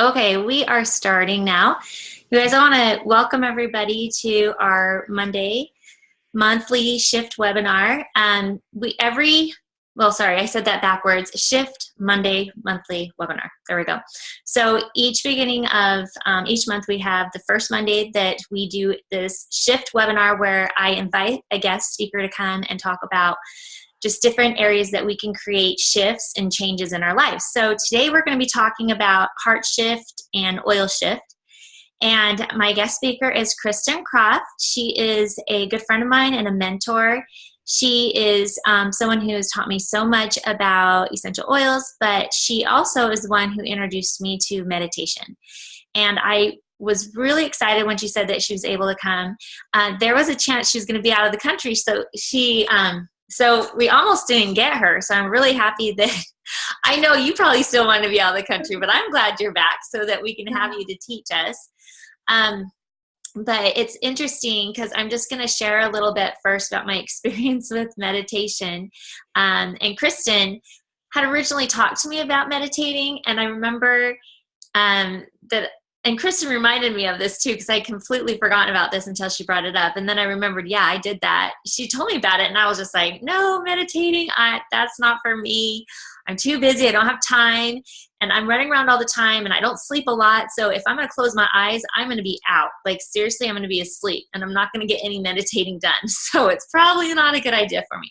Okay, we are starting now. You guys, I want to welcome everybody to our Monday monthly shift webinar. I said that backwards. Shift Monday monthly webinar. There we go. So each beginning of each month, we have the first Monday that we do this shift webinar where I invite a guest speaker to come and talk about just different areas that we can create shifts and changes in our lives. So today we're going to be talking about heart shift and oil shift. And my guest speaker is Kristen Kropf. She is a good friend of mine and a mentor. She is someone who has taught me so much about essential oils, but she also is the one who introduced me to meditation. And I was really excited when she said that she was able to come. There was a chance she was going to be out of the country, so we almost didn't get her. So I'm really happy that I know you probably still want to be out of the country, but I'm glad you're back so that we can have you to teach us. But it's interesting because I'm just going to share a little bit first about my experience with meditation. And Kristen had originally talked to me about meditating, and I remember and Kristen reminded me of this too, because I completely forgotten about this until she brought it up. And then I remembered, yeah, I did that. She told me about it, and I was just like, no, meditating, that's not for me. I'm too busy. I don't have time. And I'm running around all the time, and I don't sleep a lot. So if I'm going to close my eyes, I'm going to be out. Like, seriously, I'm going to be asleep, and I'm not going to get any meditating done. So it's probably not a good idea for me.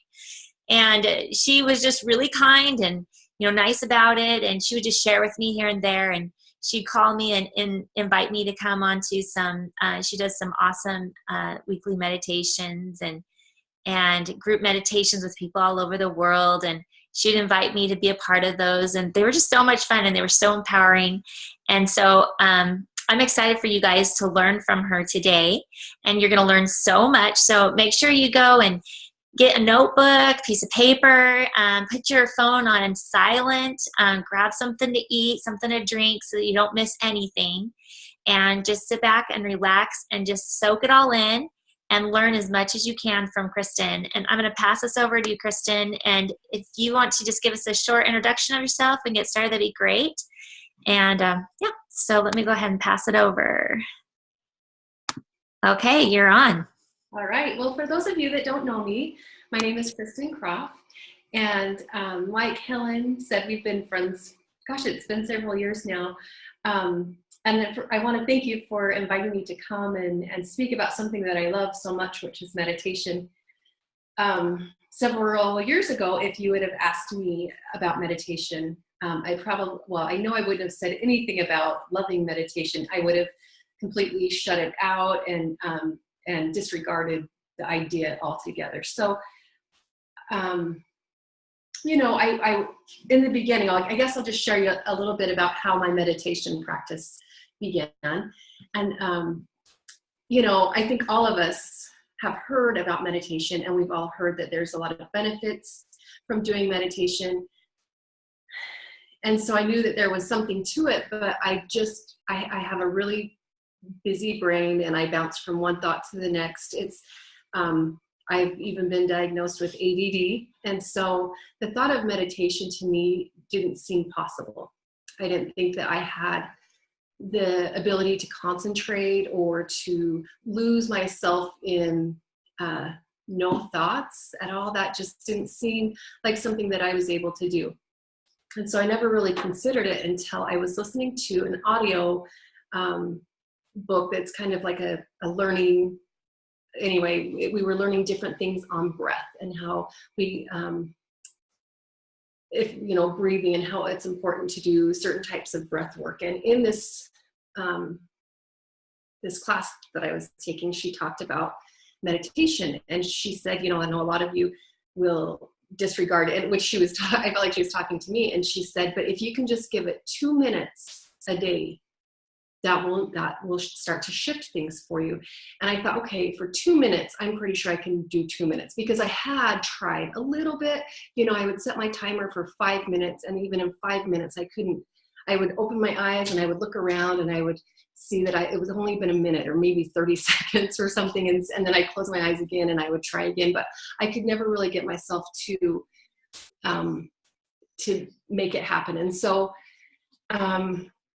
And she was just really kind and, nice about it. And she would just share with me here and there. And she'd call me and invite me to come on to she does some awesome weekly meditations and group meditations with people all over the world. And she'd invite me to be a part of those. And they were just so much fun, and they were so empowering. And so I'm excited for you guys to learn from her today. And you're going to learn so much. So make sure you go and get a notebook, piece of paper, put your phone on silent, grab something to eat, something to drink so that you don't miss anything, and just sit back and relax and just soak it all in and learn as much as you can from Kristen. And I'm going to pass this over to you, Kristen, and if you want to just give us a short introduction of yourself and get started, that'd be great. And so let me go ahead and pass it over. Okay, you're on. All right. Well, for those of you that don't know me, my name is Kristen Kropf, and like Helen said, we've been friends. Gosh, it's been several years now. And I want to thank you for inviting me to come and speak about something that I love so much, which is meditation. Several years ago, if you would have asked me about meditation, I know I wouldn't have said anything about loving meditation. I would have completely shut it out and disregarded the idea altogether. So, I in the beginning, I guess I'll just share you a little bit about how my meditation practice began. And, I think all of us have heard about meditation, and we've all heard that there's a lot of benefits from doing meditation. And so I knew that there was something to it, but I have a really busy brain, and I bounce from one thought to the next. I've even been diagnosed with ADD, and so the thought of meditation to me didn't seem possible. I didn't think that I had the ability to concentrate or to lose myself in no thoughts at all. That just didn't seem like something that I was able to do. And so I never really considered it until I was listening to an audio book that's kind of like a learning. Anyway, we were learning different things on breath and how we, breathing, and how it's important to do certain types of breath work. And in this class that I was taking, she talked about meditation, and she said, I know a lot of you will disregard it, which I felt like she was talking to me, and she said, but if you can just give it 2 minutes a day, that will start to shift things for you. And I thought, okay, for 2 minutes, I'm pretty sure I can do 2 minutes, because I had tried a little bit. I would set my timer for 5 minutes, and even in 5 minutes, I would open my eyes and I would look around and I would see that it was only been a minute or maybe 30 seconds or something. And then I close my eyes again and I would try again, but I could never really get myself to make it happen. And so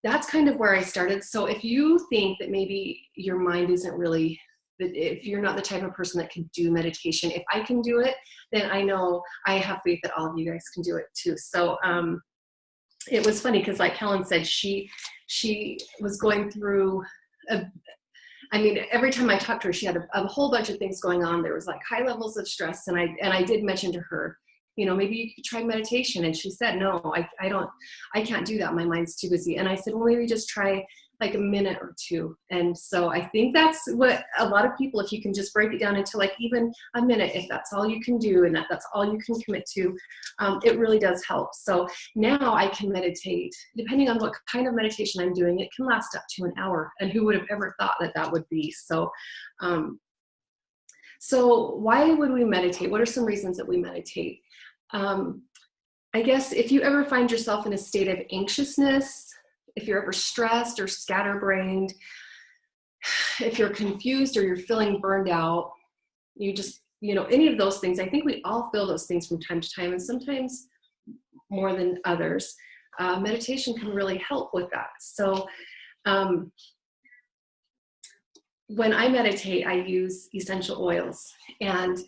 that's kind of where I started. So if you think that maybe your mind isn't really, if you're not the type of person that can do meditation, if I can do it, then I know I have faith that all of you guys can do it too. So it was funny because, like Helen said, she was going through every time I talked to her, she had a whole bunch of things going on. There was like high levels of stress, and I did mention to her, maybe you could try meditation. And she said, no, I can't do that. My mind's too busy. And I said, well, maybe just try like a minute or two. And so I think that's what a lot of people, if you can just break it down into like even a minute, if that's all you can do and that's all you can commit to, it really does help. So now I can meditate, depending on what kind of meditation I'm doing, it can last up to an hour. And who would have ever thought that would be? So, so why would we meditate? What are some reasons that we meditate? I guess if you ever find yourself in a state of anxiousness, if you're ever stressed or scatterbrained, if you're confused or you're feeling burned out, you just, any of those things, I think we all feel those things from time to time, and sometimes more than others. Meditation can really help with that. So when I meditate, I use essential oils. And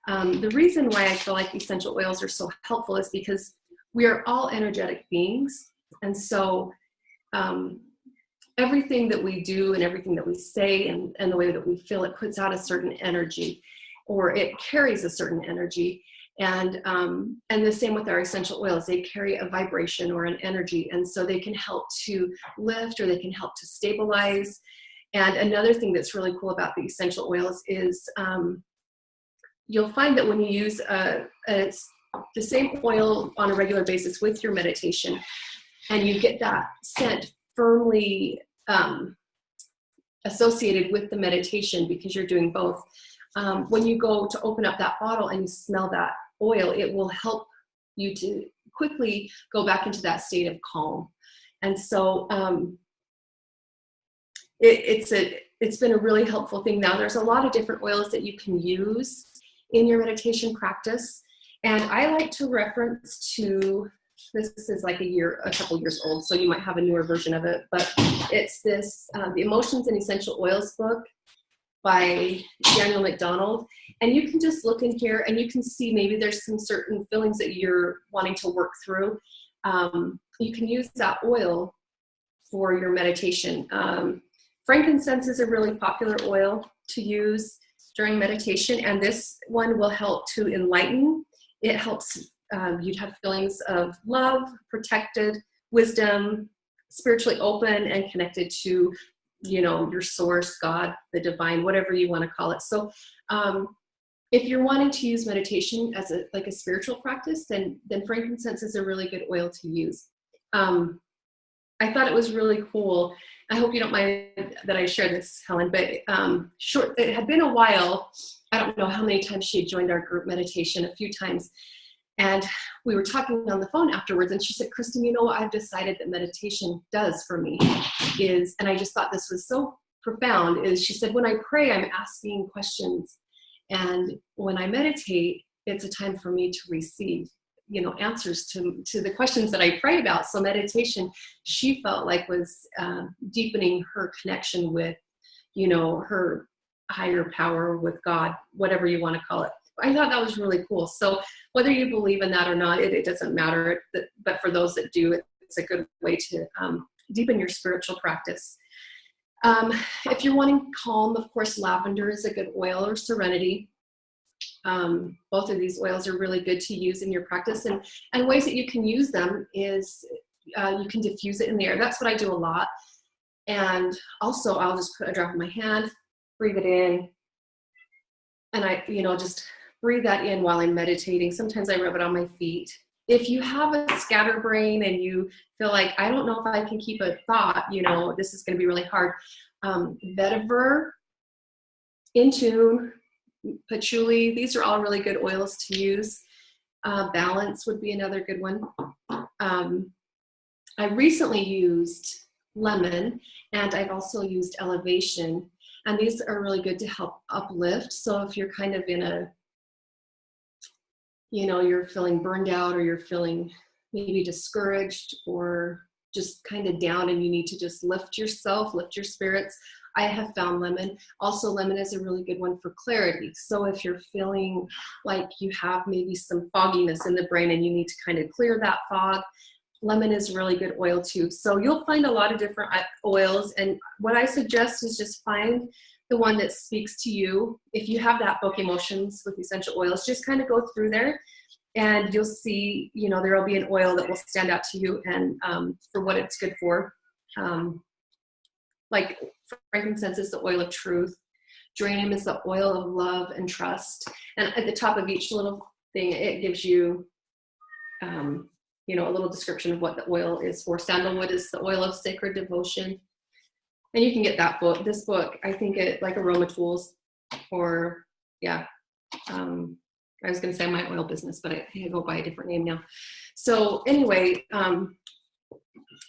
the reason why I feel like essential oils are so helpful is because we are all energetic beings. And so everything that we do and everything that we say and the way that we feel, it puts out a certain energy, or it carries a certain energy. And the same with our essential oils, they carry a vibration or an energy. And so they can help to lift, or they can help to stabilize. And another thing that's really cool about the essential oils is you'll find that when you use the same oil on a regular basis with your meditation, and you get that scent firmly associated with the meditation because you're doing both. When you go to open up that bottle and you smell that oil, it will help you to quickly go back into that state of calm. And so it's been a really helpful thing. Now there's a lot of different oils that you can use in your meditation practice. And I like to reference to, this is like a couple years old, so you might have a newer version of it, but it's this, The Emotions and Essential Oils book by Daniel McDonald. And you can just look in here and you can see maybe there's some certain feelings that you're wanting to work through. You can use that oil for your meditation. Frankincense is a really popular oil to use during meditation, and this one will help to enlighten. It helps you'd have feelings of love, protected, wisdom, spiritually open and connected to, your source, God, the divine, whatever you want to call it. So if you're wanting to use meditation as a spiritual practice, then frankincense is a really good oil to use. I thought it was really cool. I hope you don't mind that I share this, Helen, but it had been a while. I don't know how many times she had joined our group meditation, a few times. And we were talking on the phone afterwards, and she said, Kristen, what I've decided that meditation does for me is, and I just thought this was so profound, is she said, when I pray, I'm asking questions. And when I meditate, it's a time for me to receive, answers to the questions that I pray about. So meditation, she felt like was deepening her connection with, her higher power, with God, whatever you want to call it. I thought that was really cool. So whether you believe in that or not, it doesn't matter. But for those that do, it's a good way to deepen your spiritual practice. If you're wanting calm, of course, lavender is a good oil, or serenity. Both of these oils are really good to use in your practice. And ways that you can use them is you can diffuse it in the air. That's what I do a lot. And also I'll just put a drop in my hand, breathe it in, and I, just breathe that in while I'm meditating. Sometimes I rub it on my feet. If you have a scatterbrain and you feel like, I don't know if I can keep a thought, this is going to be really hard. Vetiver, In Tune, patchouli, these are all really good oils to use. Balance would be another good one. I recently used lemon, and I've also used elevation, and these are really good to help uplift. So if you're kind of in a, you're feeling burned out, or you're feeling maybe discouraged, or just kind of down and you need to just lift yourself, lift your spirits, I have found lemon. Also, lemon is a really good one for clarity. So if you're feeling like you have maybe some fogginess in the brain and you need to kind of clear that fog, lemon is really good oil too. So you'll find a lot of different oils, and what I suggest is just find the one that speaks to you. If you have that book, Emotions with Essential Oils, just kind of go through there and you'll see, you know, there will be an oil that will stand out to you and for what it's good for. Like frankincense is the oil of truth. Geranium is the oil of love and trust. And at the top of each little thing, it gives you, you know, a little description of what the oil is for. Sandalwood is the oil of sacred devotion. And you can get that book, this book, I think it like Aroma Tools, or yeah. I was going to say My Oil Business, but I go by a different name now. So anyway,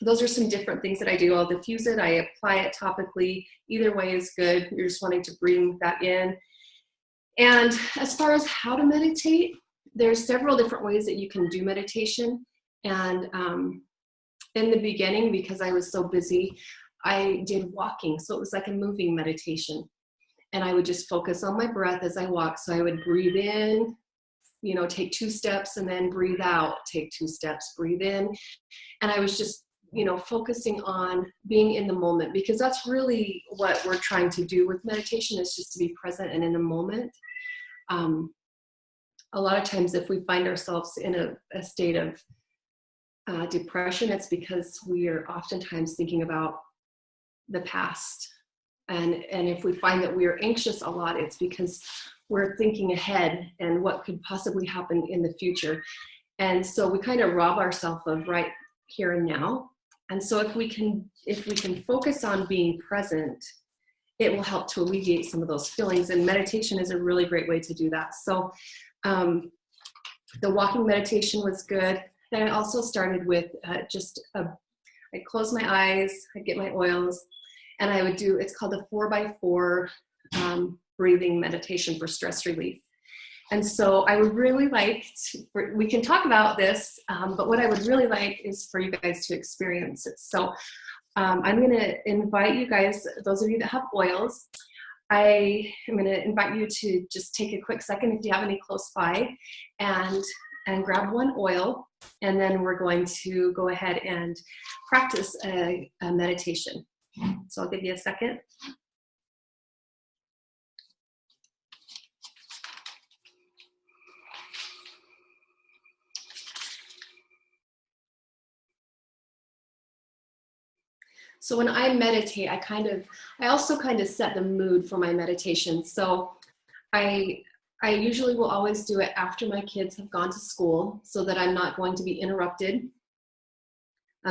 those are some different things that I do. I'll diffuse it, I apply it topically. Either way is good. You're just wanting to bring that in. And as far as how to meditate, there's several different ways that you can do meditation. And in the beginning, because I was so busy, I did walking. So it was like a moving meditation. And I would just focus on my breath as I walk. So I would breathe in, you know, take 2 steps and then breathe out, take 2 steps, breathe in. And I was just, you know, focusing on being in the moment, because that's really what we're trying to do with meditation, is just to be present and in the moment. A lot of times if we find ourselves in a state of depression, it's because we are oftentimes thinking about the past. And if we find that we are anxious a lot, it's because we're thinking ahead and what could possibly happen in the future. And so we kind of rob ourselves of right here and now. And so if we can focus on being present, it will help to alleviate some of those feelings. And meditation is a really great way to do that. So the walking meditation was good. Then I also started with I'd close my eyes, I'd get my oils, and I would do, it's called the 4x4 breathing meditation for stress relief. And so I would really like we can talk about this, but what I would really like is for you guys to experience it. So I'm going to invite you guys, those of you that have oils, I am going to invite you to just take a quick second, if you have any close by, and grab one oil, and then we're going to go ahead and practice a meditation. So I'll give you a second. So when I meditate, I also kind of set the mood for my meditation. So I usually will always do it after my kids have gone to school, so that I'm not going to be interrupted.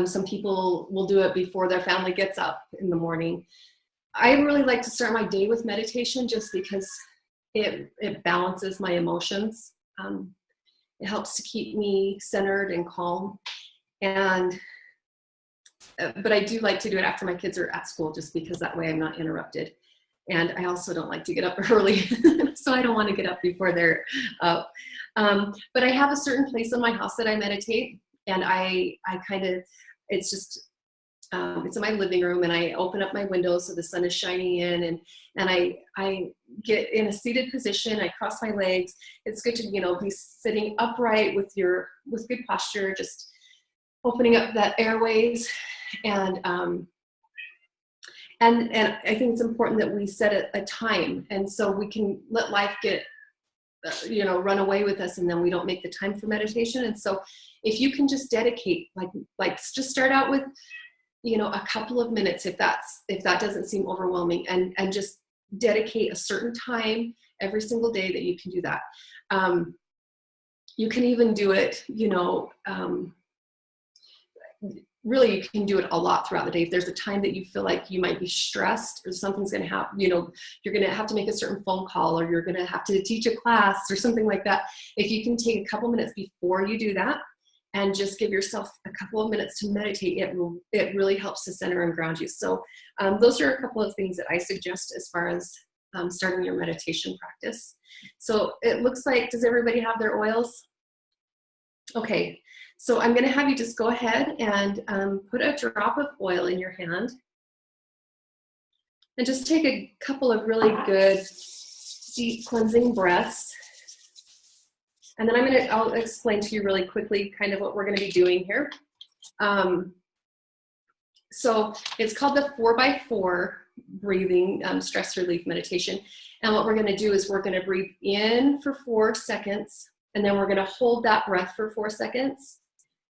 Some people will do it before their family gets up in the morning. I really like to start my day with meditation, just because it balances my emotions. It helps to keep me centered and calm. But I do like to do it after my kids are at school, just because that way I'm not interrupted. And I also don't like to get up early, so I don't want to get up before they're up. But I have a certain place in my house that I meditate, and it's in my living room, and I open up my windows so the sun is shining in, and I get in a seated position. I cross my legs. It's good to, be sitting upright with good posture, just opening up that airways. And I think it's important that we set a time, and so we can let life get, run away with us, and then we don't make the time for meditation. And so if you can just dedicate, like just start out with, a couple of minutes, if that doesn't seem overwhelming, and just dedicate a certain time every single day that you can do that. You can even do it, really, you can do it a lot throughout the day. If there's a time that you feel like you might be stressed, or something's going to happen, you're going to have to make a certain phone call, or you're going to have to teach a class or something like that. If you can take a couple minutes before you do that and just give yourself a couple of minutes to meditate, it really helps to center and ground you. So those are a couple of things that I suggest as far as starting your meditation practice. So it looks like, does everybody have their oils? Okay. So I'm going to have you just go ahead and put a drop of oil in your hand. And just take a couple of really good, deep cleansing breaths. And then I'll explain to you really quickly kind of what we're going to be doing here. So it's called the 4x4 breathing stress relief meditation. And what we're going to do is we're going to breathe in for 4 seconds, and then we're going to hold that breath for 4 seconds.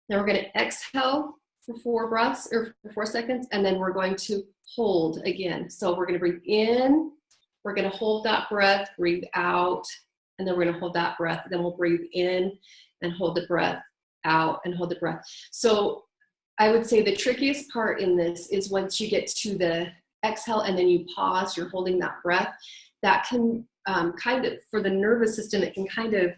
Then we're going to exhale for 4 breaths or for 4 seconds, and then we're going to hold again. So we're going to breathe in, we're going to hold that breath, breathe out, and then we're going to hold that breath. Then we'll breathe in and hold the breath out and hold the breath. So I would say the trickiest part in this is once you get to the exhale and then you pause, you're holding that breath. That can kind of, for the nervous system, it can kind of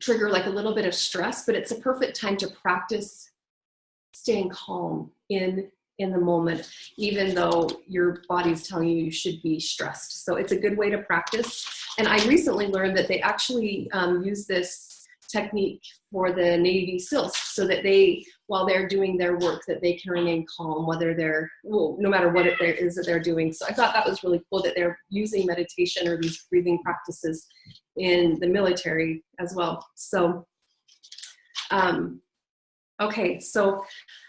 trigger like a little bit of stress, but it's a perfect time to practice staying calm in the moment, even though your body's telling you you should be stressed. So it's a good way to practice. And I recently learned that they actually use this technique for the Navy SEALs, so that they, while they're doing their work, that they can remain calm, whether they're, well, no matter what it is that they're doing. So I thought that was really cool that they're using meditation or these breathing practices in the military as well. So, okay, so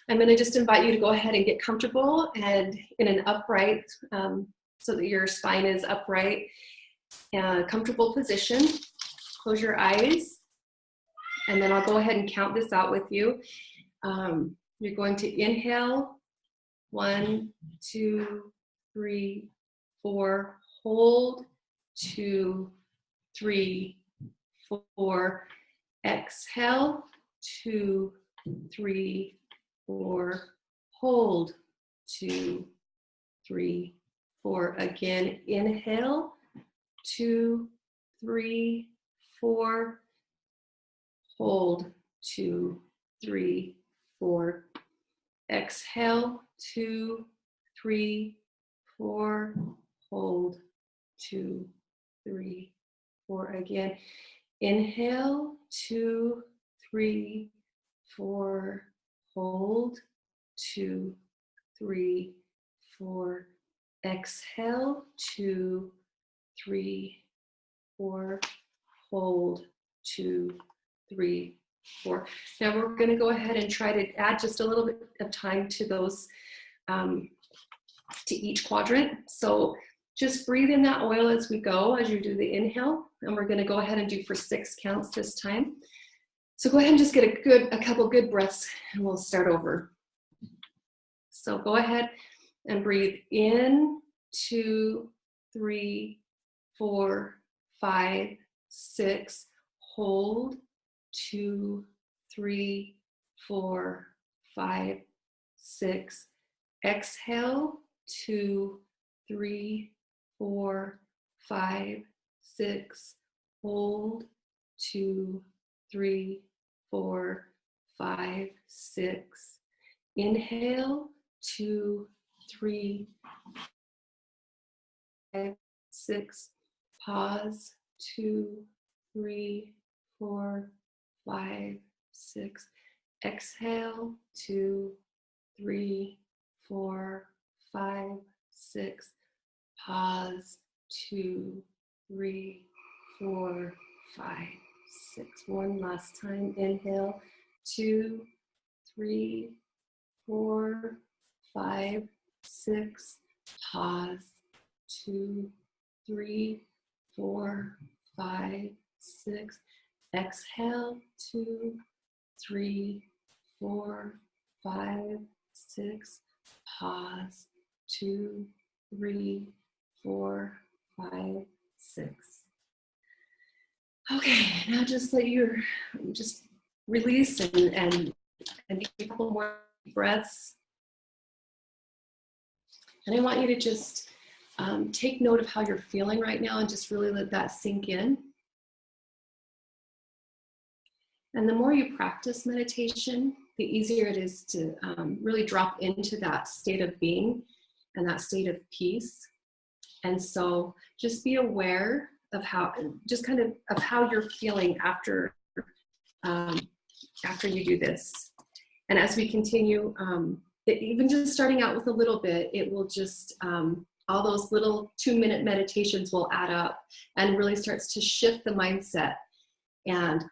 I'm going to just invite you to go ahead and get comfortable and in an upright, so that your spine is upright, comfortable position. Close your eyes. And then I'll go ahead and count this out with you. You're going to inhale, 1, 2, 3, 4, hold, 2, 3, 4, exhale, 2, 3, 4, hold, 2, 3, 4. Again, inhale, 2, 3, 4, hold, 2, 3, 4. Exhale, 2, 3, 4. Hold, 2, 3, 4. Again, inhale, 2, 3, 4. Hold, 2, 3, 4. Exhale, 2, 3, 4. Hold, 2, 3, 4. Now we're going to go ahead and try to add just a little bit of time to those, to each quadrant. So just breathe in that oil as we go, as you do the inhale, and we're going to go ahead and do for 6 counts this time. So go ahead and just get a couple good breaths, and we'll start over. So go ahead and breathe in, 2, 3, 4, 5, 6. Hold, 2, 3, 4, 5, 6. Exhale, 2, 3, 4, 5, 6. Hold, 2, 3, 4, 5, 6. Inhale, 2, 3, 5, 6. Pause, 2, 3, 4, 5, 6. Exhale, 2, 3, 4, 5, 6. Pause, 2, 3, 4, 5, 6. One last time. Inhale, 2, 3, 4, 5, 6. Pause, 2, 3, 4, 5, 6. Exhale, 2, 3, 4, 5, 6. Pause, 2, 3, 4, 5, 6. Okay, now just let your, just release and take a couple more breaths. And I want you to just take note of how you're feeling right now and just really let that sink in. And the more you practice meditation, the easier it is to really drop into that state of being and that state of peace. And so just be aware of how, just kind of how you're feeling after after you do this. And as we continue, even just starting out with a little bit, it will just, all those little 2-minute meditations will add up and really starts to shift the mindset. And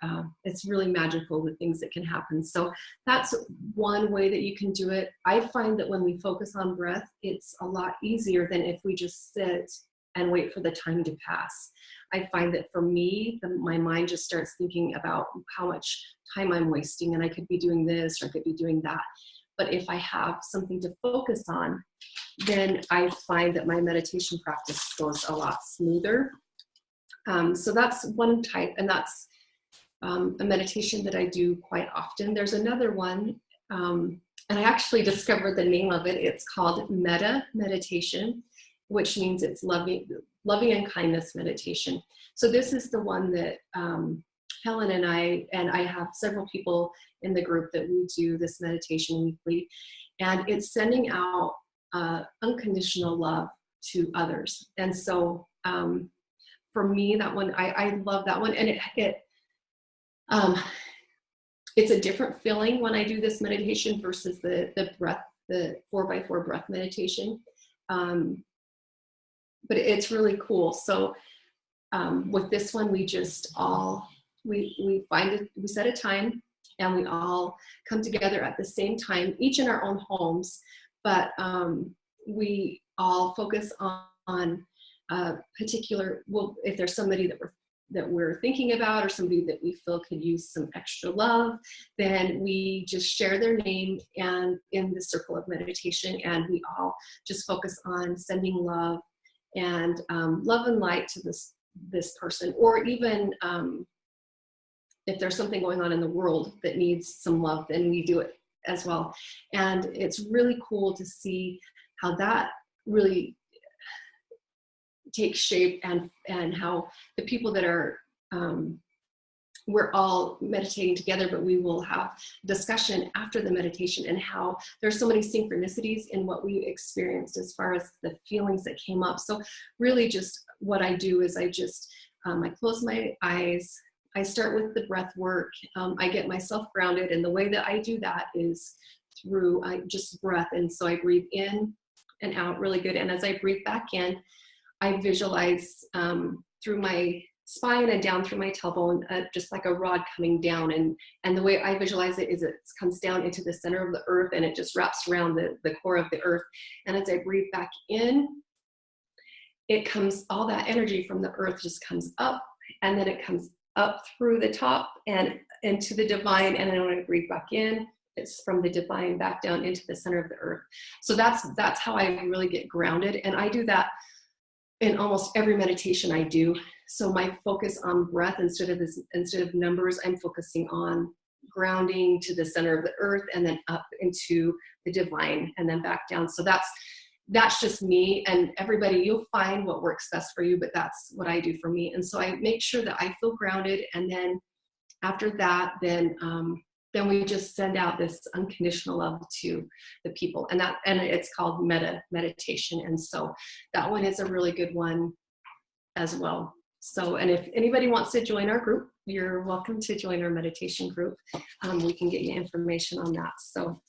it's really magical, the things that can happen. So that's one way that you can do it. I find that when we focus on breath, it's a lot easier than if we just sit and wait for the time to pass. I find that for me, my mind just starts thinking about how much time I'm wasting, and I could be doing this or I could be doing that. But if I have something to focus on, then I find that my meditation practice goes a lot smoother. So that's one type, and that's a meditation that I do quite often. There's another one, and I actually discovered the name of it. It's called Metta Meditation, which means it's loving and kindness meditation. So this is the one that Helen and I have several people in the group that we do this meditation weekly, and it's sending out unconditional love to others. And so for me, that one, I love that one, and it's a different feeling when I do this meditation versus the breath, the 4x4 breath meditation. But it's really cool. So with this one, we just we set a time, and we all come together at the same time, each in our own homes, but we all focus on a particular, well, if there's somebody that we're thinking about, or somebody that we feel could use some extra love, then we just share their name and in the circle of meditation, and we all just focus on sending love and love and light to this person, or even if there's something going on in the world that needs some love, then we do it as well. And it's really cool to see how that really takes shape, and how the people that are we're all meditating together, but we will have discussion after the meditation, and how there's so many synchronicities in what we experienced as far as the feelings that came up. So really just what I do is I close my eyes, I start with the breath work, I get myself grounded, and the way that I do that is through just breath. And so I breathe in and out really good, and as I breathe back in, I visualize through my spine and down through my tailbone, just like a rod coming down. And the way I visualize it is it comes down into the center of the earth, and it just wraps around the core of the earth. And as I breathe back in, it comes, all that energy from the earth just comes up, and then it comes up through the top and into the divine. And then when I breathe back in, it's from the divine back down into the center of the earth. So that's how I really get grounded. And I do that in almost every meditation I do. So my focus on breath, instead of numbers, I'm focusing on grounding to the center of the earth, and then up into the divine, and then back down. So that's just me, and everybody, you'll find what works best for you, but that's what I do for me. And so I make sure that I feel grounded, and then after that, then we just send out this unconditional love to the people, and it's called Metta Meditation. And so that one is a really good one as well. So, and if anybody wants to join our group, you're welcome to join our meditation group. We can get you information on that. So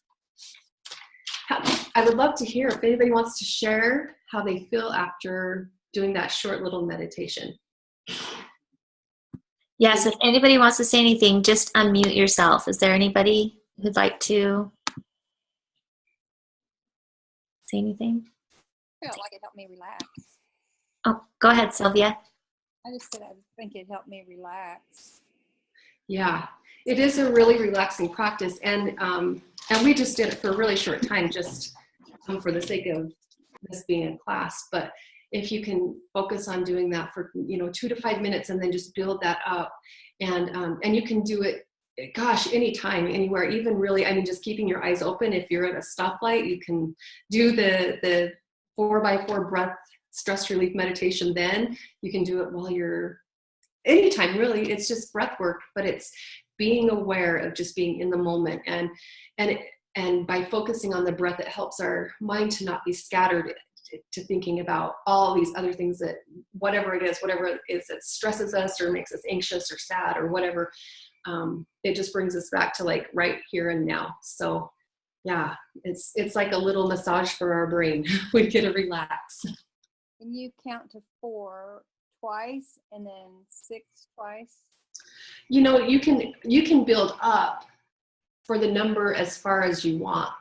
I would love to hear if anybody wants to share how they feel after doing that short little meditation. Yes, if anybody wants to say anything, just unmute yourself. Is there anybody who'd like to say anything? I felt like it helped me relax. Oh, go ahead, Sylvia. I just said I think it helped me relax. Yeah, it is a really relaxing practice, and we just did it for a really short time, just for the sake of this being a class. But if you can focus on doing that for 2 to 5 minutes, and then just build that up, and you can do it, gosh, anytime, anywhere, even really, I mean, just keeping your eyes open. If you're at a stoplight, you can do the 4x4 breath stress relief meditation. Then you can do it while you're, anytime really. It's just breath work, but it's being aware of just being in the moment, and by focusing on the breath, it helps our mind to not be scattered to thinking about all these other things, that whatever it is that stresses us or makes us anxious or sad or whatever. it just brings us back to like right here and now. So yeah, it's like a little massage for our brain. We get to relax. Can you count to 4 twice and then 6 twice? You know, you can build up for the number as far as you want.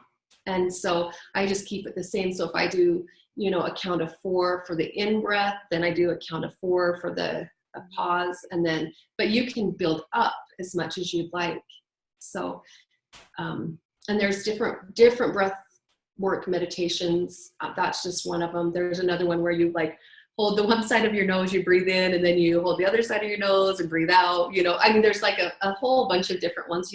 And so I just keep it the same. So if I do, you know, a count of 4 for the in breath, then I do a count of 4 for the pause, and then, but you can build up as much as you'd like. So, and there's different breath work meditations. That's just one of them. There's another one where you like hold the one side of your nose, you breathe in, and then you hold the other side of your nose and breathe out. You know, I mean, there's like a whole bunch of different ones.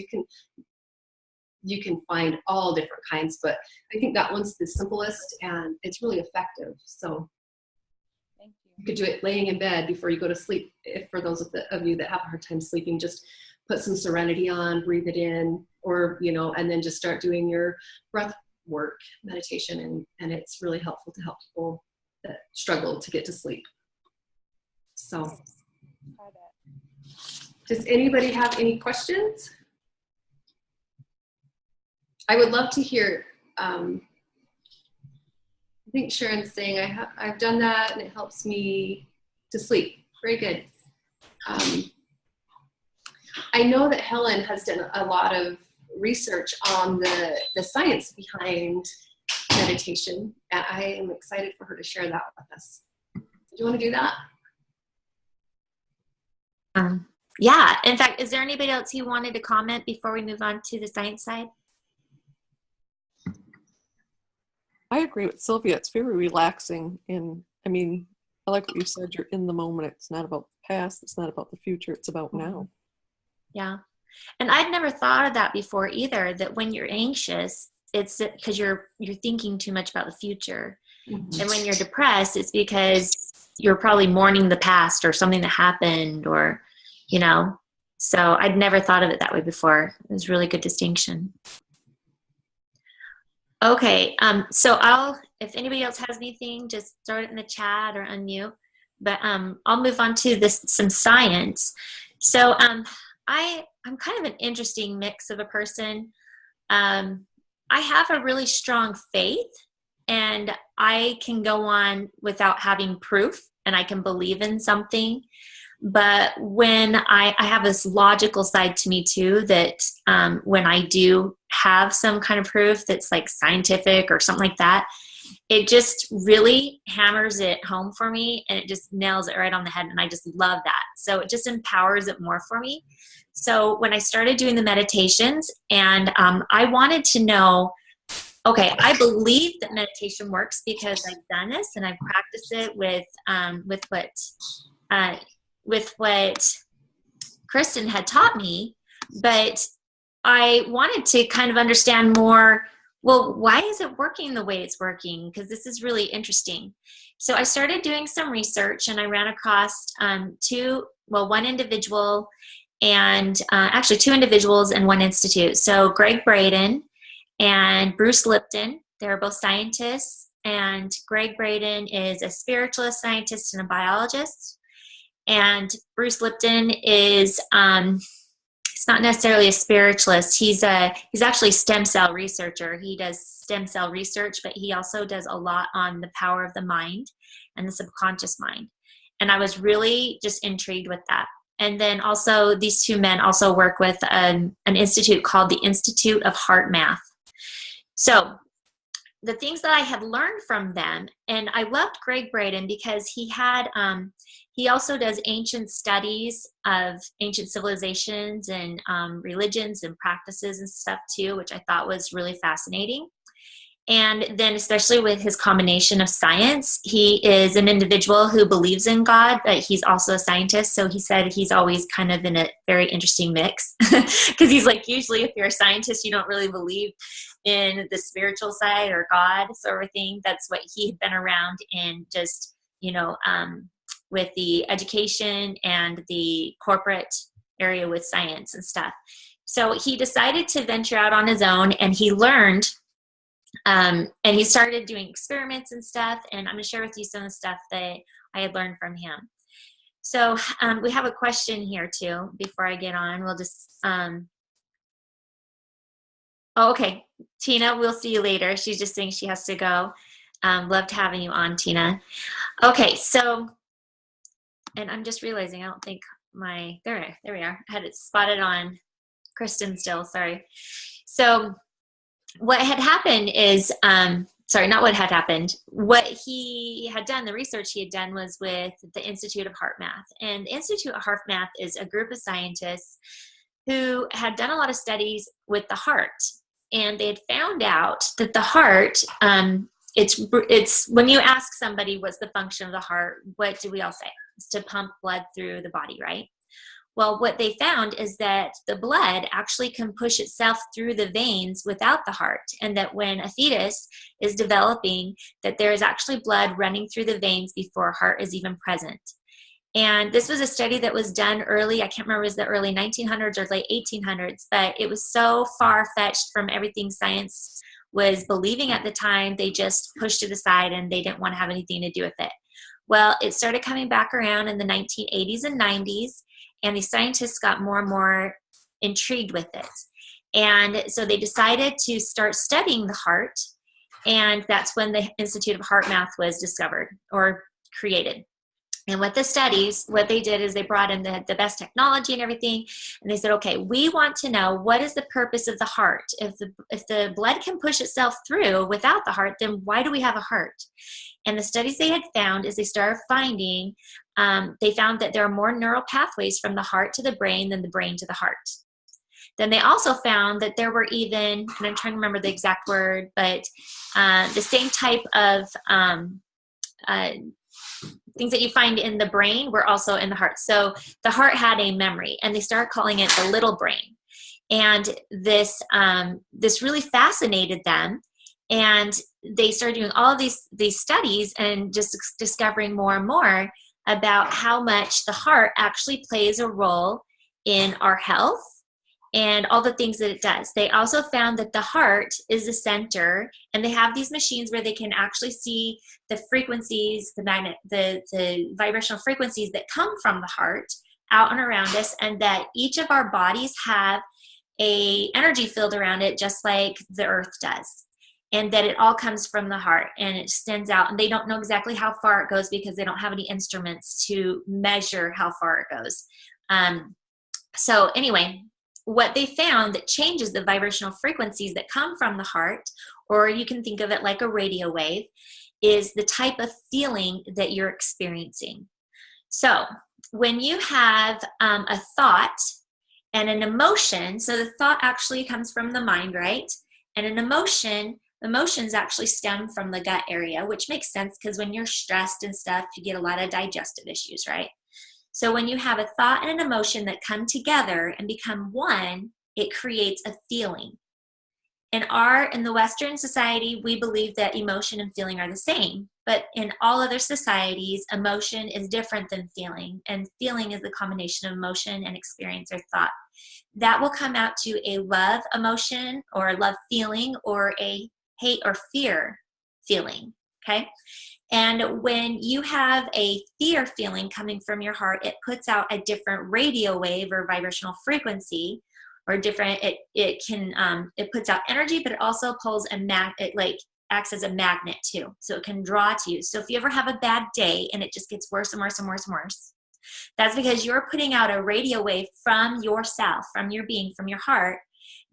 You can find all different kinds, but I think that one's the simplest and it's really effective. So Thank you. you could do it laying in bed before you go to sleep. If for those of you that have a hard time sleeping, just put some Serenity on, breathe it in, or, you know, and then just start doing your breath work meditation. And it's really helpful to help people that struggle to get to sleep. So Try that. does anybody have any questions? I would love to hear, I think Sharon's saying I've done that and it helps me to sleep. Very good. I know that Helen has done a lot of research on the science behind meditation, and I am excited for her to share that with us. Do you want to do that? Yeah. In fact, is there anybody else who wanted to comment before we move on to the science side? I agree with Sylvia. It's very relaxing. And I mean, I like what you said. You're in the moment. It's not about the past. It's not about the future. It's about now. Yeah. And I'd never thought of that before either, that when you're anxious, it's because you're thinking too much about the future. Mm-hmm. And when you're depressed, it's because you're probably mourning the past or something that happened, or, you know, so I'd never thought of it that way before. It was a really good distinction. Okay, so if anybody else has anything, just throw it in the chat or unmute. But I'll move on to some science. So I'm kind of an interesting mix of a person. I have a really strong faith, and I can go on without having proof, and I can believe in something. But when I have this logical side to me too, that when I do have some kind of proof that's like scientific or something like that, it just really hammers it home for me, and it just nails it right on the head, and I just love that. So it just empowers it more for me. So when I started doing the meditations, and I wanted to know, okay, I believe that meditation works because I've done this and I've practiced it with what Kristen had taught me, but I wanted to kind of understand more, well, why is it working the way it's working? Because this is really interesting. So I started doing some research, and I ran across one individual, and actually 2 individuals and 1 institute. So Greg Braden and Bruce Lipton, they're both scientists, and Greg Braden is a spiritualist scientist and a biologist. And Bruce Lipton is, he's not necessarily a spiritualist. He's actually a stem cell researcher. He does stem cell research, but he also does a lot on the power of the mind and the subconscious mind. And I was really just intrigued with that. And then also these 2 men also work with an institute called the Institute of Heart Math. So the things that I had learned from them, and I loved Greg Braden because he also does ancient studies of ancient civilizations and religions and practices and stuff too, which I thought was really fascinating. And then especially with his combination of science, he is an individual who believes in God, but he's also a scientist. So he said he's always kind of in a very interesting mix, because he's like, usually if you're a scientist, you don't really believe in the spiritual side or God sort of thing. That's what he had been around in, just, you know, with the education and the corporate area with science and stuff. So he decided to venture out on his own, and he learned, and he started doing experiments and stuff. And I'm going to share with you some of the stuff that I had learned from him. So we have a question here too before I get on. We'll just, oh, okay. Tina, we'll see you later. She's just saying she has to go. Loved having you on, Tina. Okay, so, and I'm just realizing I don't think there we are. I had it spotted on Kristen still, sorry. So what had happened is, sorry, not what had happened. What he had done, the research he had done was with the Institute of Heart Math. And the Institute of Heart Math is a group of scientists who had done a lot of studies with the heart. And they had found out that the heart, it's when you ask somebody what's the function of the heart, what do we all say? It's to pump blood through the body, right? Well, what they found is that the blood actually can push itself through the veins without the heart, and that when a fetus is developing, that there is actually blood running through the veins before a heart is even present. And this was a study that was done early, I can't remember, it was the early 1900s or late 1800s, but it was so far-fetched from everything science was believing at the time, they just pushed it aside and they didn't want to have anything to do with it. Well, it started coming back around in the 1980s and 90s, and the scientists got more and more intrigued with it. And so they decided to start studying the heart, and that's when the Institute of Heart Math was discovered or created. And with the studies, what they did is they brought in the best technology and everything, and they said, okay, we want to know what is the purpose of the heart. If the blood can push itself through without the heart, then why do we have a heart? And the studies they had found is they started finding, they found that there are more neural pathways from the heart to the brain than the brain to the heart. Then they also found that there were even, and I'm trying to remember the exact word, but the same type of things that you find in the brain were also in the heart. So the heart had a memory, and they started calling it the little brain. And this really fascinated them. And they started doing all of these studies and just discovering more and more about how much the heart actually plays a role in our health and all the things that it does. They also found that the heart is the center, and they have these machines where they can actually see the frequencies, the vibrational frequencies that come from the heart out and around us, and that each of our bodies have a energy field around it just like the earth does. And that it all comes from the heart and it extends out, and they don't know exactly how far it goes because they don't have any instruments to measure how far it goes. So anyway, what they found that changes the vibrational frequencies that come from the heart, or you can think of it like a radio wave, is the type of feeling that you're experiencing. So when you have a thought and an emotion, so the thought actually comes from the mind, right? And an emotions actually stem from the gut area, which makes sense because when you're stressed and stuff, you get a lot of digestive issues, right? So when you have a thought and an emotion that come together and become one, it creates a feeling. In the Western society, we believe that emotion and feeling are the same, but in all other societies, emotion is different than feeling, and feeling is the combination of emotion and experience or thought. That will come out to a love emotion or a love feeling or a hate or fear feeling, okay? And when you have a fear feeling coming from your heart, it puts out a different radio wave or vibrational frequency, or different. It puts out energy, but it also pulls it acts as a magnet too, so it can draw to you. So if you ever have a bad day and it just gets worse and worse and worse and worse, that's because you're putting out a radio wave from yourself, from your being, from your heart,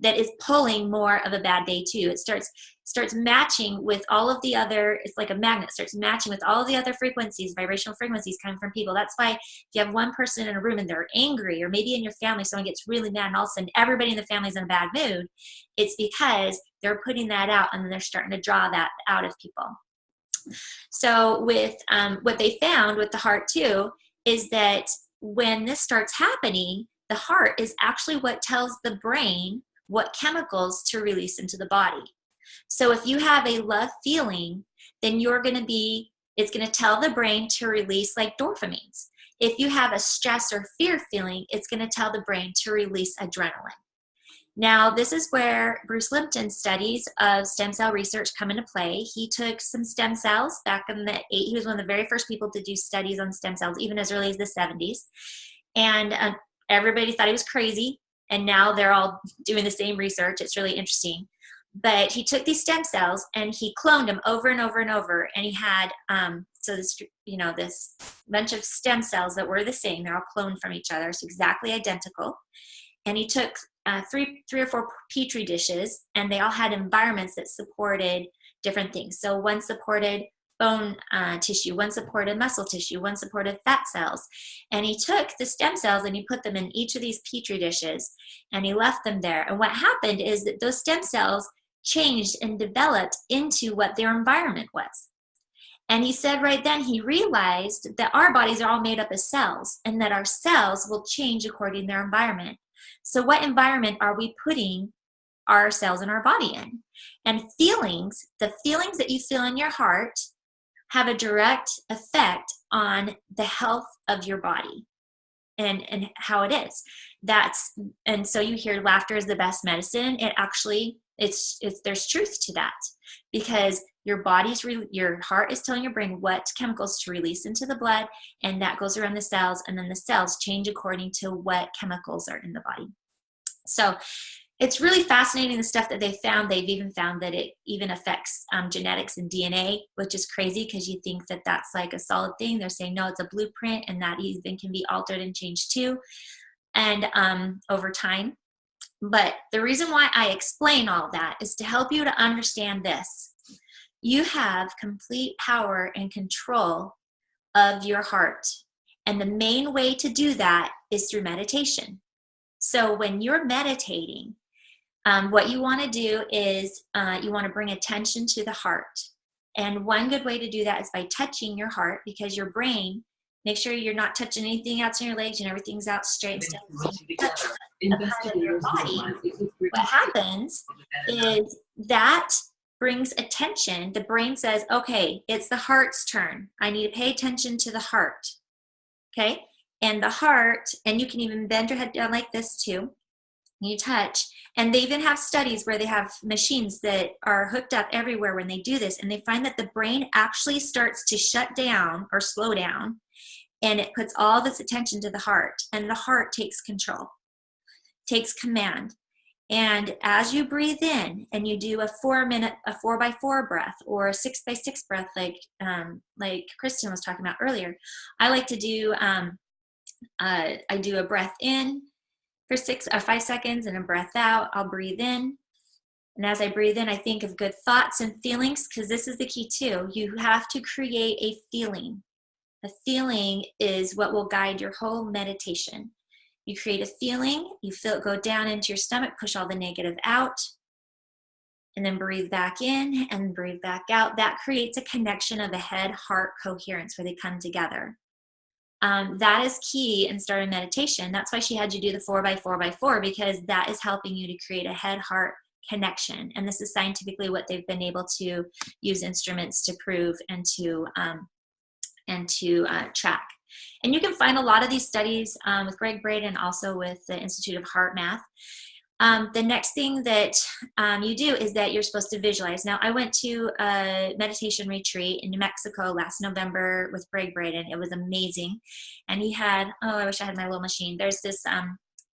that is pulling more of a bad day too. It starts matching with all of the other, it's like a magnet, starts matching with all of the other frequencies, vibrational frequencies coming from people. That's why if you have one person in a room and they're angry, or maybe in your family someone gets really mad and all of a sudden everybody in the family is in a bad mood, it's because they're putting that out and then they're starting to draw that out of people. So with what they found with the heart too, is that when this starts happening, the heart is actually what tells the brain what chemicals to release into the body. So if you have a love feeling, then it's going to tell the brain to release like dopamines. If you have a stress or fear feeling, it's going to tell the brain to release adrenaline. Now, this is where Bruce Lipton's studies of stem cell research come into play. He took some stem cells back in the he was one of the very first people to do studies on stem cells, even as early as the 70s. And everybody thought he was crazy, and now they're all doing the same research. It's really interesting. But he took these stem cells and he cloned them over and over and over. And he had, so this, this bunch of stem cells that were the same. They're all cloned from each other, so exactly identical. And he took three or four petri dishes, and they all had environments that supported different things. So one supported bone tissue, one supported muscle tissue, one supported fat cells. And he took the stem cells and he put them in each of these petri dishes, and he left them there. And what happened is that those stem cells changed and developed into what their environment was. And he said right then he realized that our bodies are all made up of cells, and that our cells will change according to their environment. So what environment are we putting our cells in our body in? And feelings, the feelings that you feel in your heart, have a direct effect on the health of your body and how it is. And so you hear laughter is the best medicine. It actually, there's truth to that, because your heart is telling your brain what chemicals to release into the blood, and that goes around the cells, and then the cells change according to what chemicals are in the body. So it's really fascinating, the stuff that they found. They've even found that it even affects genetics and DNA, which is crazy because you think that that's like a solid thing. They're saying, no, it's a blueprint, and that even can be altered and changed too, and over time. But the reason why I explain all that is to help you to understand this. You have complete power and control of your heart. And the main way to do that is through meditation. So when you're meditating, what you want to do is you want to bring attention to the heart. And one good way to do that is by touching your heart, because your brain, make sure you're not touching anything else in your legs and everything's out straight. Touch a part of your body. What happens is that brings attention. The brain says, okay, it's the heart's turn. I need to pay attention to the heart. Okay? And the heart, and you can even bend your head down like this too. You touch, and they even have studies where they have machines that are hooked up everywhere when they do this, and they find that the brain actually starts to shut down or slow down, and it puts all this attention to the heart, and the heart takes control, takes command. And as you breathe in and you do a 4x4 breath, or a 6x6 breath, like Kristen was talking about earlier, I like to do, I do a breath in for 5 seconds and a breath out. I'll breathe in. And as I breathe in, I think of good thoughts and feelings, because this is the key too. You have to create a feeling. A feeling is what will guide your whole meditation. You create a feeling, you feel it go down into your stomach, push all the negative out, and then breathe back in and breathe back out. That creates a connection of a head-heart coherence where they come together. That is key in starting meditation. That's why she had you do the 4x4x4, because that is helping you to create a head-heart connection. And this is scientifically what they've been able to use instruments to prove and to track. And you can find a lot of these studies with Greg Braden, also with the Institute of Heart Math. The next thing that you do is that you're supposed to visualize. Now, I went to a meditation retreat in New Mexico last November with Greg Braden. It was amazing. And he had, I wish I had my little machine. There's this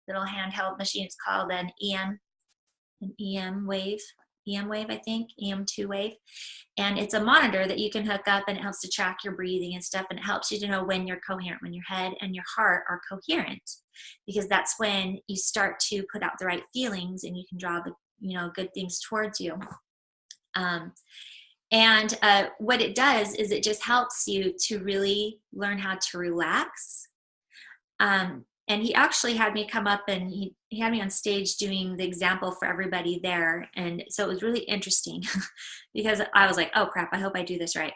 little handheld machine. It's called an EM wave, I think, EM2 wave. And it's a monitor that you can hook up, and it helps to track your breathing and stuff. And it helps you to know when you're coherent, when your head and your heart are coherent, because that's when you start to put out the right feelings and you can draw the, good things towards you. And what it does is it just helps you to really learn how to relax. And he actually had me come up, and he had me on stage doing the example for everybody there. And so it was really interesting because I was like, oh crap, I hope I do this right.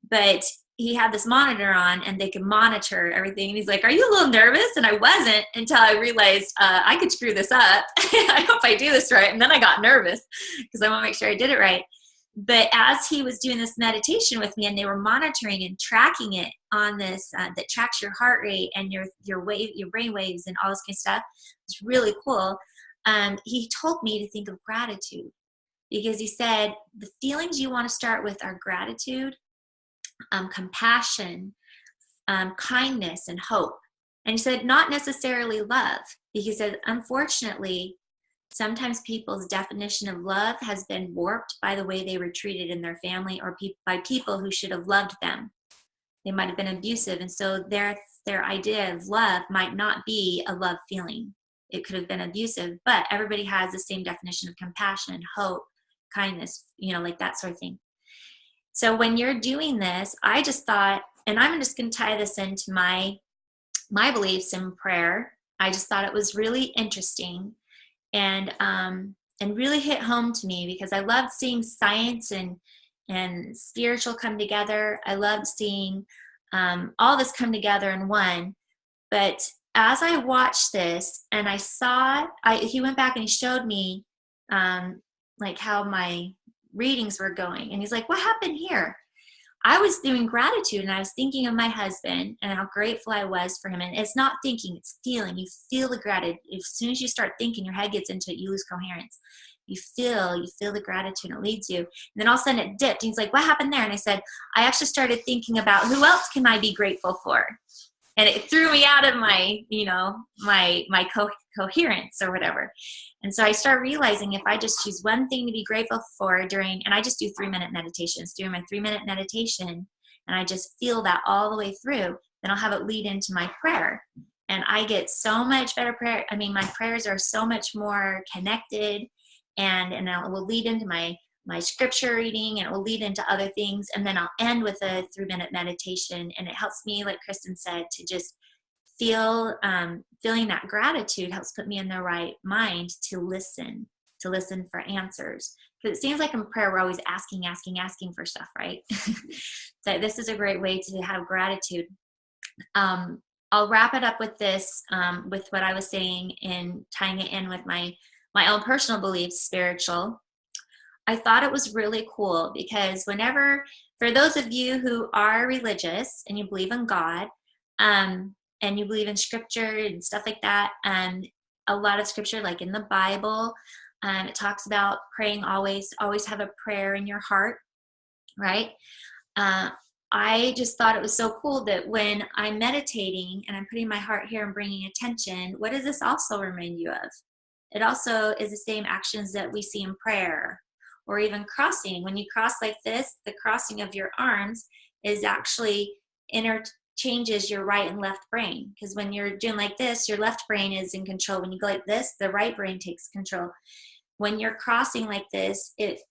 But he had this monitor on, and they could monitor everything. And he's like, are you a little nervous? And I wasn't, until I realized I could screw this up. I hope I do this right. And then I got nervous because I want to make sure I did it right. But as he was doing this meditation with me, and they were monitoring and tracking it on this, that tracks your heart rate and your brain waves and all this kind of stuff, it's really cool. he told me to think of gratitude, because he said the feelings you want to start with are gratitude, compassion, kindness, and hope. And he said not necessarily love, because he said unfortunately sometimes people's definition of love has been warped by the way they were treated in their family, or by people who should have loved them. They might have been abusive, and so their idea of love might not be a love feeling. It could have been abusive, but everybody has the same definition of compassion, hope, kindness, like that sort of thing. So when you're doing this, I just thought, and I'm just going to tie this into my beliefs in prayer. I just thought it was really interesting and really hit home to me, because I loved seeing science and spiritual come together. I loved seeing all this come together in one. But as I watched this and I saw, he went back and he showed me like how my readings were going. And he's like, what happened here? I was doing gratitude and I was thinking of my husband and how grateful I was for him. And it's not thinking, it's feeling. You feel the gratitude. As soon as you start thinking, your head gets into it, you lose coherence. You feel the gratitude, and it leads you. And then all of a sudden it dipped. And he's like, what happened there? And I said, I actually started thinking about who else can I be grateful for? And it threw me out of my, my coherence or whatever. And so I start realizing if I just choose one thing to be grateful for and I just do 3-minute meditations, during my 3-minute meditation, and I just feel that all the way through, then I'll have it lead into my prayer. And I get so much better prayer. I mean, my prayers are so much more connected, and it will lead into my scripture reading, and it will lead into other things. And then I'll end with a 3-minute meditation. And it helps me, like Kristen said, to just feeling that gratitude helps put me in the right mind to listen for answers. Because it seems like in prayer, we're always asking for stuff, right? So this is a great way to have gratitude. I'll wrap it up with this, with what I was saying and tying it in with my own personal beliefs, spiritual. I thought it was really cool because for those of you who are religious and you believe in God, and you believe in scripture and stuff like that, a lot of scripture, like in the Bible, it talks about praying always have a prayer in your heart, right? I just thought it was so cool that when I'm meditating and I'm putting my heart here and bringing attention, what does this also remind you of? It also is the same actions that we see in prayer, or even crossing. When you cross like this, the crossing of your arms is actually interchanges your right and left brain. Because when you're doing like this, your left brain is in control. When you go like this, the right brain takes control. When you're crossing like this, it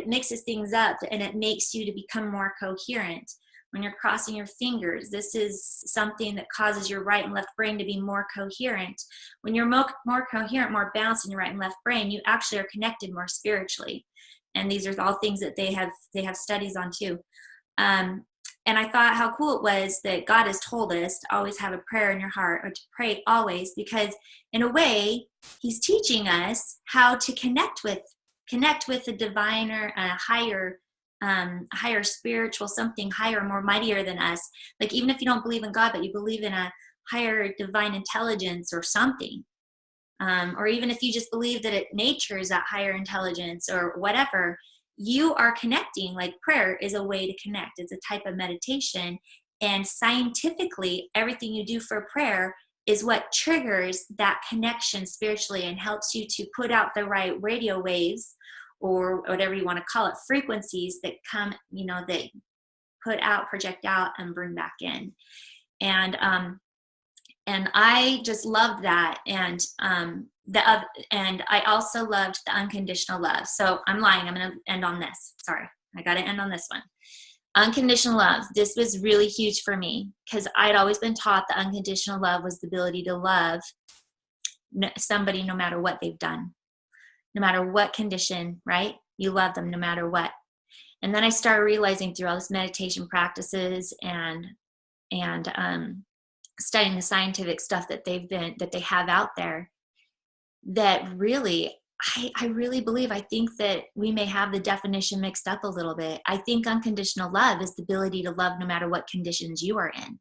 mixes things up, and it makes you to become more coherent. When you're crossing your fingers, this is something that causes your right and left brain to be more coherent. When you're more coherent, more balanced in your right and left brain, you actually are connected more spiritually. And these are all things that they have studies on too. And I thought how cool it was that God has told us to always have a prayer in your heart, or to pray always, because in a way, he's teaching us how to connect with the divine, or a higher spiritual, something higher, more mightier than us. Like, even if you don't believe in God, but you believe in a higher divine intelligence or something, or even if you just believe that nature is that higher intelligence or whatever, you are connecting. Like, prayer is a way to connect. It's a type of meditation. And scientifically, everything you do for prayer is what triggers that connection spiritually and helps you to put out the right radio waves, or whatever you want to call it, frequencies that come, that put out, project out, and bring back in. And I just loved that. And I also loved the unconditional love. So I'm lying. I'm going to end on this. Sorry. I got to end on this one. Unconditional love. This was really huge for me, because I'd always been taught that unconditional love was the ability to love somebody no matter what they've done, no matter what condition, right? You love them no matter what. And then I started realizing through all this meditation practices and studying the scientific stuff that they have out there, that really, I really believe, I think that we may have the definition mixed up a little bit. I think unconditional love is the ability to love no matter what conditions you are in.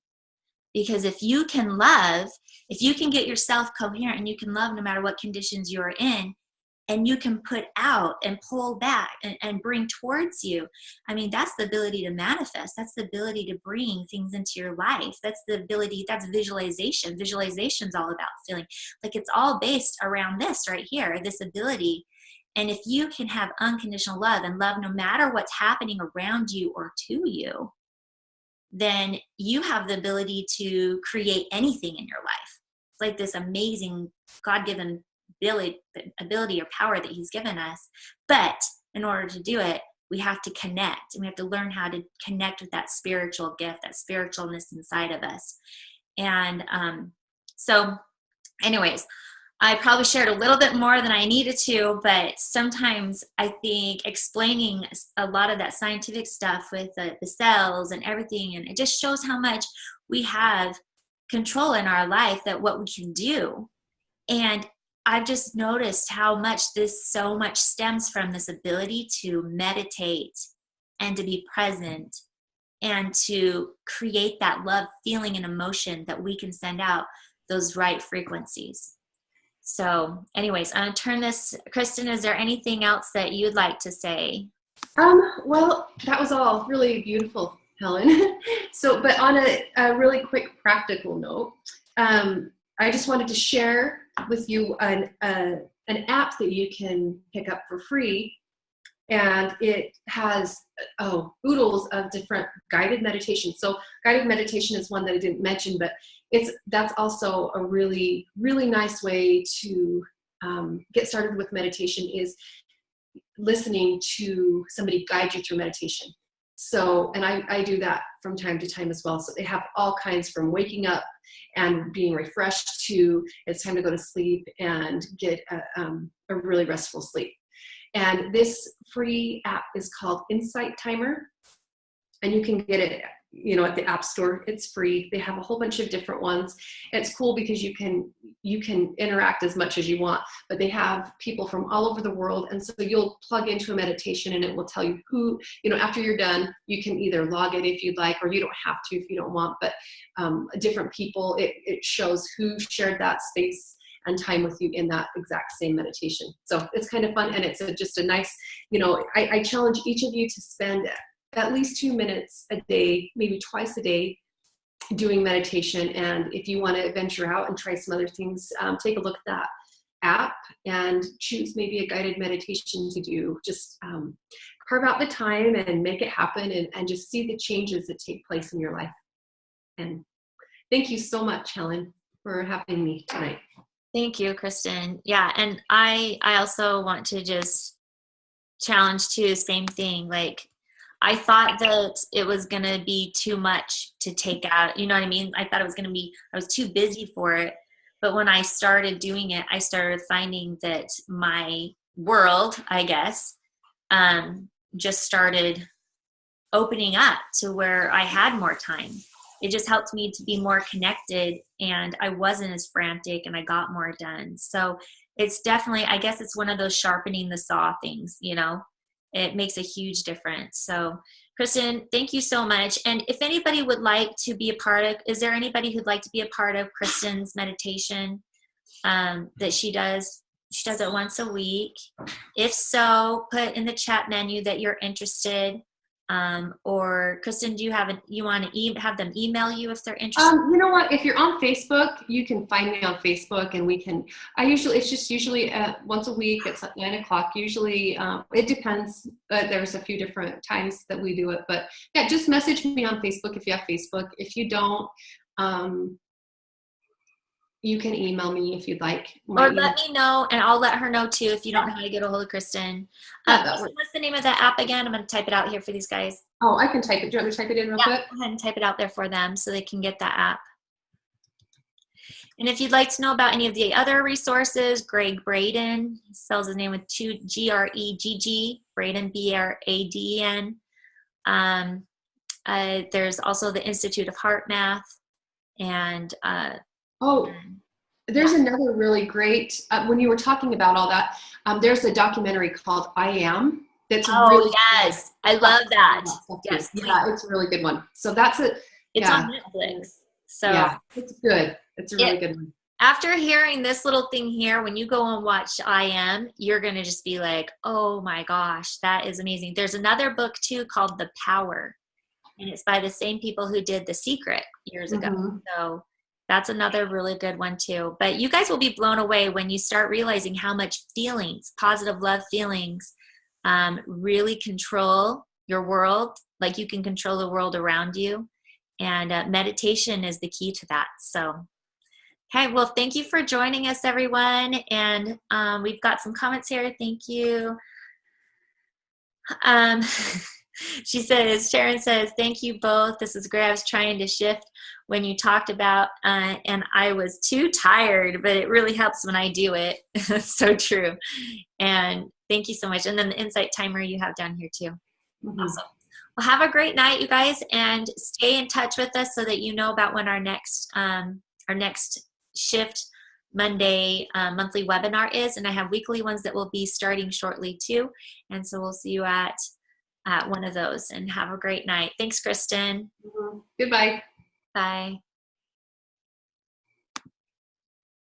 Because if you can love, if you can get yourself coherent and you can love no matter what conditions you're in, and you can put out and pull back and bring towards you, I mean, that's the ability to manifest. That's the ability to bring things into your life. That's the ability, that's visualization. Visualization's all about feeling. Like, it's all based around this right here, this ability. And if you can have unconditional love and love no matter what's happening around you or to you, then you have the ability to create anything in your life. It's like this amazing God-given ability or power that he's given us. But in order to do it, we have to connect, and we have to learn how to connect with that spiritual gift, that spiritualness inside of us. And so anyways, I probably shared a little bit more than I needed to, but sometimes I think explaining a lot of that scientific stuff with the cells and everything, and it just shows how much we have control in our life, that what we can do. And I've just noticed how much so much stems from this ability to meditate and to be present and to create that love feeling and emotion that we can send out those right frequencies. So anyways, I'm going to turn this, Kristen, is there anything else that you'd like to say? Well, that was all really beautiful, Helen. So, but on a really quick practical note, I just wanted to share with you an app that you can pick up for free, and it has oodles of different guided meditations. So guided meditation is one that I didn't mention, but that's also a really, really nice way to get started with meditation, is listening to somebody guide you through meditation. So, and I do that from time to time as well. So they have all kinds, from waking up and being refreshed to it's time to go to sleep and get a really restful sleep. And this free app is called Insight Timer, and you can get it, at the App Store. It's free. They have a whole bunch of different ones. It's cool because you can interact as much as you want, but they have people from all over the world. And so you'll plug into a meditation and it will tell you who, after you're done, you can either log it if you'd like, or you don't have to if you don't want, but different people, it shows who shared that space and time with you in that exact same meditation. So it's kind of fun, and it's just a nice, I challenge each of you to spend at least 2 minutes a day, maybe twice a day, doing meditation. And if you want to venture out and try some other things, take a look at that app and choose maybe a guided meditation to do. Just carve out the time and make it happen, and just see the changes that take place in your life. And thank you so much, Helen, for having me tonight. Thank you, Kristen. Yeah, and I also want to just challenge too, same thing. Like, I thought that it was going to be too much to take out. You know what I mean? I thought it was going to be, I was too busy for it. But when I started doing it, I started finding that my world, I guess, just started opening up to where I had more time. It just helped me to be more connected, and I wasn't as frantic, and I got more done. So it's definitely, I guess it's one of those sharpening the saw things, It makes a huge difference. So, Kristen, thank you so much. And if anybody would like to be a part of, is there anybody who'd like to be a part of Kristen's meditation that she does? She does it once a week. If so, put in the chat menu that you're interested. Or Kristen, do you want to have them email you if they're interested? You know what? If you're on Facebook, you can find me on Facebook, and it's just usually once a week. It's at 9:00. Usually, it depends. There's a few different times that we do it, but yeah, just message me on Facebook if you have Facebook. If you don't, you can email me if you'd like. Or let me know, and I'll let her know too if you don't know how to get a hold of Kristen. What's the name of that app again? I'm going to type it out here for these guys. Oh, I can type it. Do you want me to type it in real quick? Go ahead and type it out there for them so they can get that app. And if you'd like to know about any of the other resources, Greg Braden, he spells his name with 2 Gregg, Braden, Braden. There's also the Institute of Heart Math, and there's another really great, when you were talking about all that, there's a documentary called I Am. That's really yes. I love that. Yes. Yeah, it's a really good one. So that's it. It's on Netflix. So yeah, it's good. It's a really good one. After hearing this little thing here, when you go and watch I Am, you're going to just be like, oh my gosh, that is amazing. There's another book too called The Power, and it's by the same people who did The Secret years ago. So that's another really good one too. But you guys will be blown away when you start realizing how much feelings, positive love feelings, really control your world. Like you can control the world around you. And meditation is the key to that. So, okay, well, thank you for joining us, everyone. And we've got some comments here. Thank you. She says, Sharon says, thank you both. This is great. I was trying to shift when you talked about, and I was too tired, but it really helps when I do it. It's so true. And thank you so much. And then the insight timer you have down here too. Awesome. Well, have a great night, you guys, and stay in touch with us so that you know about when our next shift Monday monthly webinar is. And I have weekly ones that will be starting shortly too. And so we'll see you at one of those, and have a great night. Thanks, Kristen. Goodbye. Bye.